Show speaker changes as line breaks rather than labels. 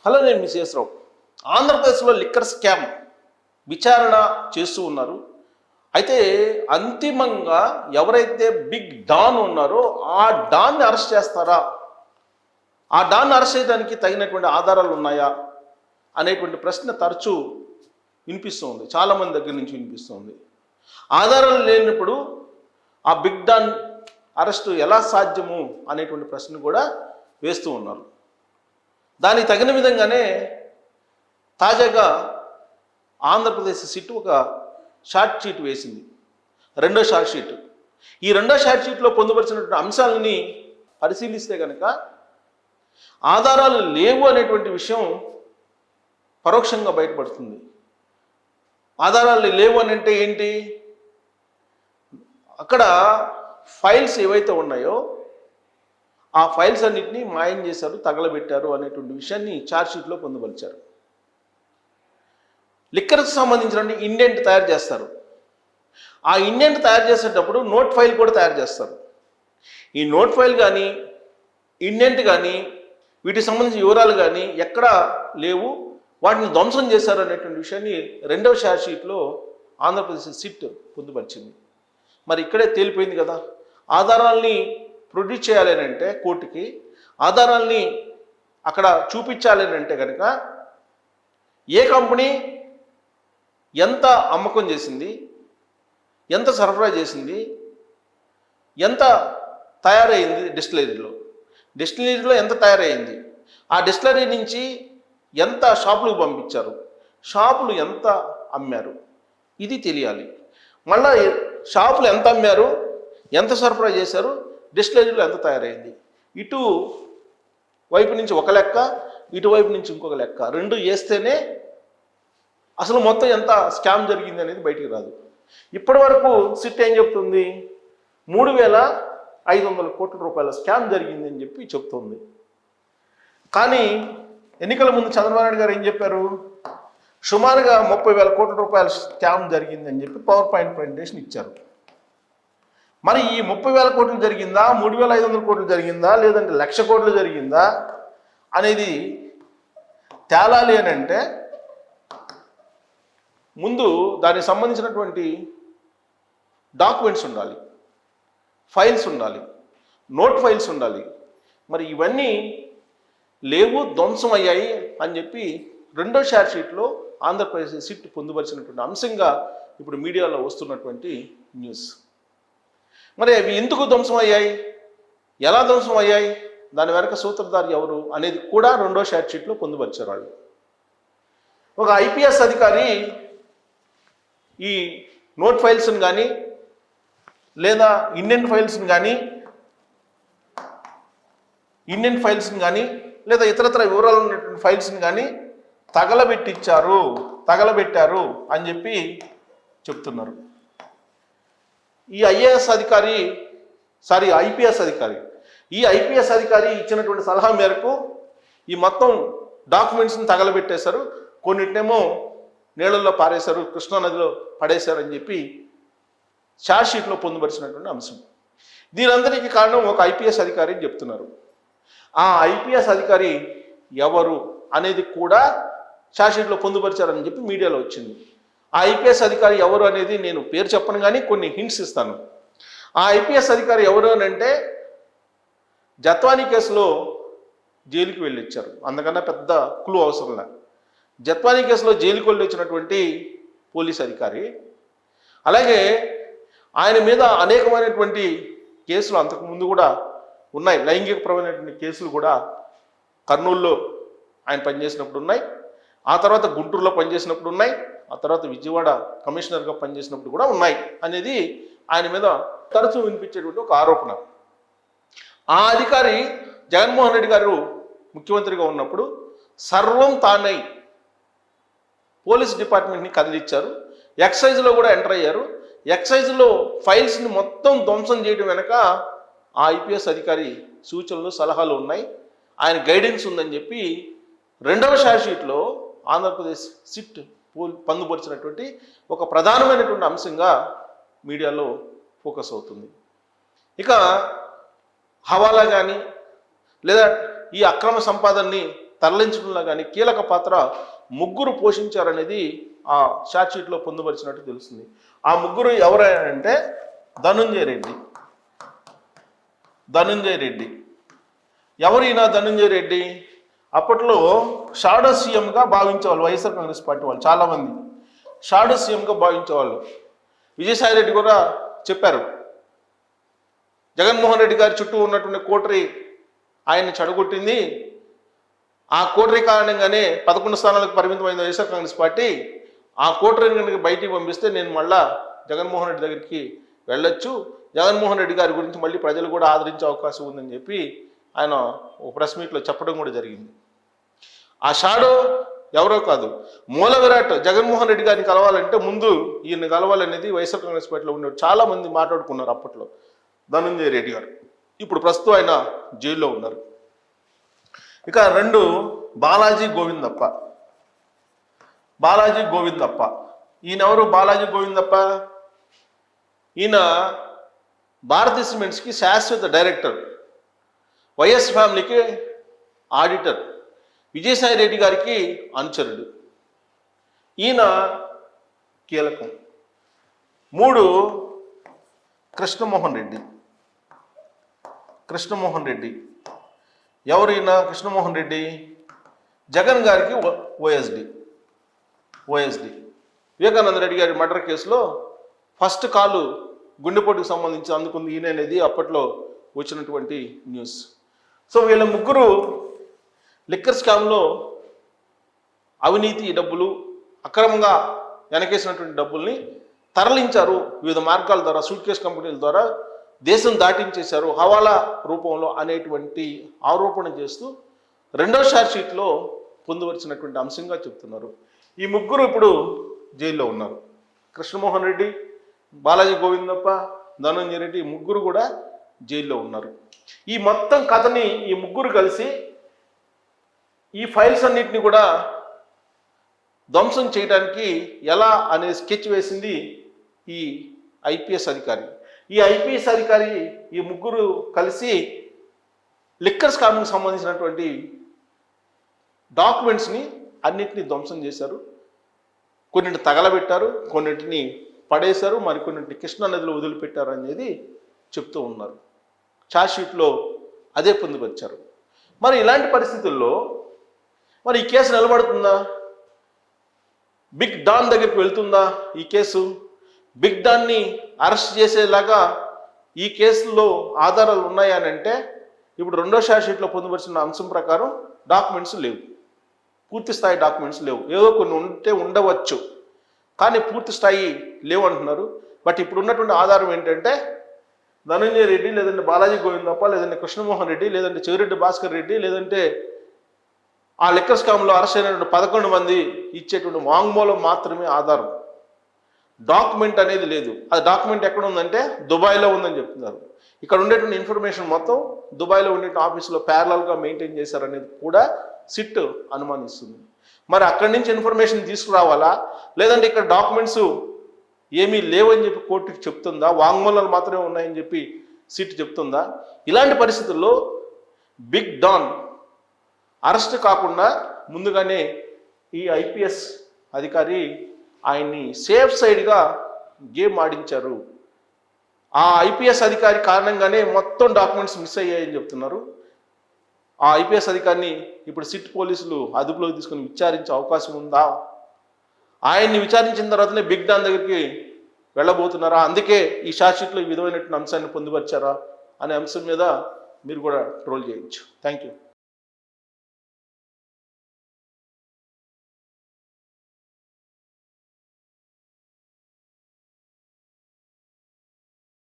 Hello, నేను మీ శేషరావు. ఆంధ్రప్రదేశ్లో liquor scam విచారణ చేస్తూ ఉన్నారు. అయితే అంతిమంగా ఎవరైతే బిగ్ డాన్ ఉన్నారో ఆ డాన్ని అరెస్ట్ చేస్తారా, ఆ డాన్ని అరెస్ట్ చేయడానికి తగినటువంటి ఆధారాలు ఉన్నాయా అనేటువంటి ప్రశ్న తరచూ వినిపిస్తుంది, చాలామంది దగ్గర నుంచి వినిపిస్తుంది. ఆధారాలు లేనప్పుడు ఆ బిగ్ డాన్ అరెస్టు ఎలా సాధ్యము అనేటువంటి ప్రశ్న కూడా వేస్తూ ఉన్నారు. దానికి తగిన విధంగానే తాజాగా ఆంధ్రప్రదేశ్ సిట్ ఒక షార్ట్ షీట్ వేసింది, రెండో షార్ట్ షీట్. ఈ రెండో షార్ట్ షీట్లో పొందుపరిచినటువంటి అంశాలని పరిశీలిస్తే కనుక ఆధారాలు లేవు అనేటువంటి విషయం పరోక్షంగా బయటపడుతుంది. ఆధారాలు లేవు అని అంటే ఏంటి? అక్కడ ఫైల్స్ ఏవైతే ఉన్నాయో ఆ ఫైల్స్ అన్నింటినీ మాయం చేశారు, తగలబెట్టారు అనేటువంటి విషయాన్ని ఛార్జ్షీట్లో పొందుపరిచారు. లిక్కర్కి సంబంధించిన ఇండెంట్ తయారు చేస్తారు. ఆ ఇండెంట్ తయారు చేసేటప్పుడు నోట్ ఫైల్ కూడా తయారు చేస్తారు. ఈ నోట్ ఫైల్ కానీ ఇండెంట్ కానీ వీటికి సంబంధించిన వివరాలు కానీ ఎక్కడా లేవు, వాటిని ధ్వంసం చేశారు అనేటువంటి విషయాన్ని రెండవ ఛార్జ్షీట్లో ఆంధ్రప్రదేశ్ సిట్ పొందుపరిచింది. మరి ఇక్కడే తేలిపోయింది కదా, ఆధారాల్ని ప్రొడ్యూస్ చేయాలి అంటే కోర్టుకి, ఆధారాల్ని అక్కడ చూపించాలి అంటే కనుక ఏ కంపెనీ ఎంత అమ్మకం చేసింది, ఎంత సరఫరా చేసింది, ఎంత తయారైంది, డిస్టిలరీలో ఎంత తయారైంది, ఆ డిస్టిలరీ నుంచి ఎంత షాపులకు పంపించారు, షాపులు ఎంత అమ్మారు, ఇది తెలియాలి. మళ్ళీ షాపులు ఎంత అమ్మారు, ఎంత సరఫరా చేశారు, డిస్టిలరీలో ఎంత తయారైంది, ఇటు వైపు నుంచి ఒక లెక్క, ఇటువైపు నుంచి ఇంకొక లెక్క, రెండు వేస్తేనే అసలు మొత్తం ఎంత స్కామ్ జరిగింది అనేది బయటికి రాదు. ఇప్పటి వరకు సిట్ ఏం చెప్తుంది? 3,500 కోట్ల రూపాయల స్కామ్ జరిగింది అని చెప్పి చెప్తుంది. కానీ ఎన్నికల ముందు చంద్రబాబు నాయుడు గారు ఏం చెప్పారు? సుమారుగా 30,000 కోట్ల రూపాయల స్కామ్ జరిగింది అని చెప్పి పవర్ పాయింట్ ప్రజెంటేషన్ ఇచ్చారు. మరి ఈ 30,000 కోట్లు జరిగిందా, 3,500 కోట్లు జరిగిందా, లేదంటే 1,00,000 కోట్లు జరిగిందా అనేది తేలాలి అని అంటే ముందు దానికి సంబంధించినటువంటి డాక్యుమెంట్స్ ఉండాలి, ఫైల్స్ ఉండాలి, నోట్ ఫైల్స్ ఉండాలి. మరి ఇవన్నీ లేవు, ధ్వంసం అయ్యాయి అని చెప్పి రెండో షార్ట్ షీట్లో ఆంధ్రప్రదేశ్ సిట్ పొందుపరిచినటువంటి అంశంగా ఇప్పుడు మీడియాలో వస్తున్నటువంటి న్యూస్. మరి అవి ఎందుకు ధ్వంసం అయ్యాయి, ఎలా ధ్వంసం అయ్యాయి, దాని వెనక సూత్రధారి ఎవరు అనేది కూడా రెండో షార్ట్ షీట్లో పొందుపరిచారు వాళ్ళు. ఒక ఐపీఎస్ అధికారి ఈ నోట్ ఫైల్స్ని కానీ లేదా ఇండియన్ ఫైల్స్ని కానీ లేదా ఇతరత్ర వివరాలు ఉన్నటువంటి ఫైల్స్ని కానీ తగలబెట్టారు అని చెప్పి చెప్తున్నారు. ఈ ఐపీఎస్ అధికారి ఇచ్చినటువంటి సలహా మేరకు ఈ మొత్తం డాక్యుమెంట్స్ని తగలబెట్టేశారు, కొన్నిటినేమో నీళ్ళల్లో పారేశారు, కృష్ణానదిలో పడేశారు అని చెప్పి ఛార్జ్ షీట్లో పొందుపరిచినటువంటి అంశం. దీనందరికీ కారణం ఒక ఐపీఎస్ అధికారి అని చెప్తున్నారు. ఆ ఐపీఎస్ అధికారి ఎవరు అనేది కూడా ఛార్జ్ షీట్లో పొందుపరిచారని చెప్పి మీడియాలో వచ్చింది. ఆ ఐపీఎస్ అధికారి ఎవరు అనేది నేను పేరు చెప్పను, కానీ కొన్ని హింట్స్ ఇస్తాను. ఆ ఐపీఎస్ అధికారి ఎవరు అని అంటే జత్వానీ కేసులో జైలుకి వెళ్ళి ఇచ్చారు, అందుకన్నా పెద్ద క్లూ అవసరంలా. జత్వానీ కేసులో జైలుకి వెళ్ళి వచ్చినటువంటి పోలీస్ అధికారి. అలాగే ఆయన మీద అనేకమైనటువంటి కేసులు అంతకుముందు కూడా ఉన్నాయి, లైంగికపరమైనటువంటి కేసులు కూడా కర్నూలులో ఆయన పనిచేసినప్పుడు ఉన్నాయి, ఆ తర్వాత గుంటూరులో పనిచేసినప్పుడు ఉన్నాయి, ఆ తర్వాత విజయవాడ కమిషనర్గా పనిచేసినప్పుడు కూడా ఉన్నాయి అనేది ఆయన మీద తరచూ వినిపించేటువంటి ఒక ఆరోపణ. ఆ అధికారి జగన్మోహన్ రెడ్డి గారు ముఖ్యమంత్రిగా ఉన్నప్పుడు సర్వం తానై పోలీస్ డిపార్ట్మెంట్ని కదిలిచ్చారు, ఎక్సైజ్లో కూడా ఎంటర్ అయ్యారు. ఎక్సైజ్లో ఫైల్స్ని మొత్తం ధ్వంసం చేయడం వెనక ఆ ఐపీఎస్ అధికారి సూచనలు సలహాలు ఉన్నాయి, ఆయన గైడెన్స్ ఉందని చెప్పి రెండవ ఛార్జ్ షీట్లో ఆంధ్రప్రదేశ్ సిట్ పొందుపరిచినటువంటి ఒక ప్రధానమైనటువంటి అంశంగా మీడియాలో ఫోకస్ అవుతుంది. ఇక హవాలా కానీ లేదా ఈ అక్రమ సంపాదనని తరలించడంలో కానీ కీలక పాత్ర ముగ్గురు పోషించారనేది ఆ ఛార్జ్ షీట్లో పొందుపరిచినట్టు తెలుస్తుంది. ఆ ముగ్గురు ఎవరంటే ధనుంజయ రెడ్డి. ఎవరైనా ధనుంజయ రెడ్డి అప్పట్లో షాడో సీఎంగా భావించేవాళ్ళు వైఎస్ఆర్ కాంగ్రెస్ పార్టీ వాళ్ళు, చాలామంది షాడో సీఎంగా భావించేవాళ్ళు. విజయసాయి రెడ్డి కూడా చెప్పారు, జగన్మోహన్ రెడ్డి గారి చుట్టూ ఉన్నటువంటి కోటరీ ఆయన్ని చెడగొట్టింది, ఆ కోటరీ కారణంగానే 11 స్థానాలకు పరిమితమైంది వైఎస్ఆర్ కాంగ్రెస్ పార్టీ, ఆ కోటరీని కనుక బయటికి పంపిస్తే నేను మళ్ళా జగన్మోహన్ రెడ్డి దగ్గరికి వెళ్ళొచ్చు, జగన్మోహన్ రెడ్డి గారి గురించి మళ్ళీ ప్రజలు కూడా ఆదరించే అవకాశం ఉందని చెప్పి ఆయన ఒక ప్రెస్ మీట్లో చెప్పడం కూడా జరిగింది. ఆ షాడో ఎవరో కాదు, మూల విరాట్ జగన్మోహన్ రెడ్డి గారిని కలవాలంటే ముందు ఈయన కలవాలనేది వైఎస్ఆర్ కాంగ్రెస్ పార్టీలో ఉండేవారు. చాలామంది మాట్లాడుకున్నారు అప్పట్లో. ధనుంజయ రెడ్డి గారు ఇప్పుడు ప్రస్తుతం ఆయన జైల్లో ఉన్నారు. ఇక 2 బాలాజీ గోవిందప్ప. ఈయన ఎవరు? బాలాజీ గోవిందప్ప ఈయన భారతీ సిమెంట్స్కి శాశ్వత డైరెక్టర్, వైఎస్ ఫ్యామిలీకి ఆడిటర్, విజయసాయి రెడ్డి గారికి అనుచరుడు. ఈయన కీలకం. 3 కృష్ణమోహన్ రెడ్డి. ఎవరైనా కృష్ణమోహన్ రెడ్డి? జగన్ గారికి ఓఎస్డి. వివేకానంద రెడ్డి గారి మర్డర్ కేసులో ఫస్ట్ కాలు గుండెపోటుకు సంబంధించి అందుకుంది ఈయన అనేది అప్పట్లో వచ్చినటువంటి న్యూస్. సో వీళ్ళ ముగ్గురు లిక్కర్ స్కామ్లో అవినీతి డబ్బులు, అక్రమంగా వెనకేసినటువంటి డబ్బుల్ని తరలించారు వివిధ మార్గాల ద్వారా, సూట్ కేస్ కంపెనీల ద్వారా దేశం దాటించేశారు హవాలా రూపంలో అనేటువంటి ఆరోపణ చేస్తూ 2వ ఛార్జ్ షీట్లో పొందుపరిచినటువంటి అంశంగా చెప్తున్నారు. ఈ ముగ్గురు ఇప్పుడు జైల్లో ఉన్నారు. కృష్ణమోహన్ రెడ్డి, బాలాజీ గోవిందప్ప, ధనంజయ రెడ్డి ముగ్గురు కూడా జైల్లో ఉన్నారు. ఈ మొత్తం కథని ఈ ముగ్గురు కలిసి ఈ ఫైల్స్ అన్నిటిని కూడా ధ్వంసం చేయడానికి ఎలా అనే స్కెచ్ వేసింది ఈ ఐపీఎస్ అధికారి. ఈ ఐపీఎస్ అధికారి ఈ ముగ్గురు కలిసి లిక్కర్ స్కామ్కి సంబంధించినటువంటి డాక్యుమెంట్స్ని అన్నిటినీ ధ్వంసం చేశారు. కొన్నింటిని తగలబెట్టారు, కొన్నింటిని పడేశారు, మరికొన్నింటిని కృష్ణా నదిలో వదిలిపెట్టారు అనేది చెప్తూ ఉన్నారు. ఛార్జ్ షీట్లో అదే పొందుపరిచారు. మరి ఇలాంటి పరిస్థితుల్లో మరి ఈ కేసు నిలబడుతుందా? బిగ్ డాన్ దగ్గరికి వెళ్తుందా ఈ కేసు? బిగ్ డాన్ని అరెస్ట్ చేసేలాగా ఈ కేసులో ఆధారాలు ఉన్నాయా అని అంటే ఇప్పుడు 2వ ఛార్జ్ షీట్లో పొందుపరిచిన అంశం ప్రకారం డాక్యుమెంట్స్ లేవు, పూర్తి స్థాయి డాక్యుమెంట్స్ లేవు. ఏదో కొన్ని ఉంటే ఉండవచ్చు, కానీ పూర్తి స్థాయి లేవు అంటున్నారు. బట్ ఇప్పుడు ఉన్నటువంటి ఆధారం ఏంటంటే ధనంజయ రెడ్డి, లేదంటే బాలాజీ గోవిందప్ప, లేదంటే కృష్ణమోహన్ రెడ్డి, లేదంటే చెవిరెడ్డి భాస్కర్ రెడ్డి, లేదంటే ఆ లిక్కర్ స్కామ్లో అరెస్ట్ అయినటువంటి 11 మంది ఇచ్చేటువంటి వాంగ్మూలం మాత్రమే ఆధారం. డాక్యుమెంట్ అనేది లేదు. అది డాక్యుమెంట్ ఎక్కడ ఉందంటే దుబాయ్లో ఉందని చెప్తున్నారు. ఇక్కడ ఉండేటువంటి ఇన్ఫర్మేషన్ మొత్తం దుబాయ్లో ఉండే ఆఫీసులో ప్యారలల్గా మెయింటైన్ చేశారనేది కూడా సిట్ అనుమానిస్తుంది. మరి అక్కడి నుంచి ఇన్ఫర్మేషన్ తీసుకురావాలా, లేదంటే ఇక్కడ డాక్యుమెంట్స్ ఏమీ లేవని చెప్పి కోర్టుకి చెప్తుందా, వాంగ్మూలాలు మాత్రమే ఉన్నాయని చెప్పి సిట్ చెప్తుందా? ఇలాంటి పరిస్థితుల్లో బిగ్ డాన్ అరెస్ట్ కాకుండా ముందుగానే ఈ ఐపీఎస్ అధికారి ఆయన్ని సేఫ్ సైడ్గా గేమ్ ఆడించారు. ఆ ఐపీఎస్ అధికారి కారణంగానే మొత్తం డాక్యుమెంట్స్ మిస్ అయ్యాయని చెప్తున్నారు. ఆ ఐపీఎస్ అధికారిని ఇప్పుడు సిట్ పోలీసులు అదుపులోకి తీసుకుని విచారించే అవకాశం ఉందా? ఆయన్ని విచారించిన తర్వాతనే బిగ్ డాన్ దగ్గరికి వెళ్ళబోతున్నారా? అందుకే ఈ ఛార్జ్ షీట్లో ఈ విధమైనటువంటి అంశాన్ని పొందుపరిచారా అనే అంశం మీద మీరు కూడా ట్రోల్ చేయొచ్చు. Thank you.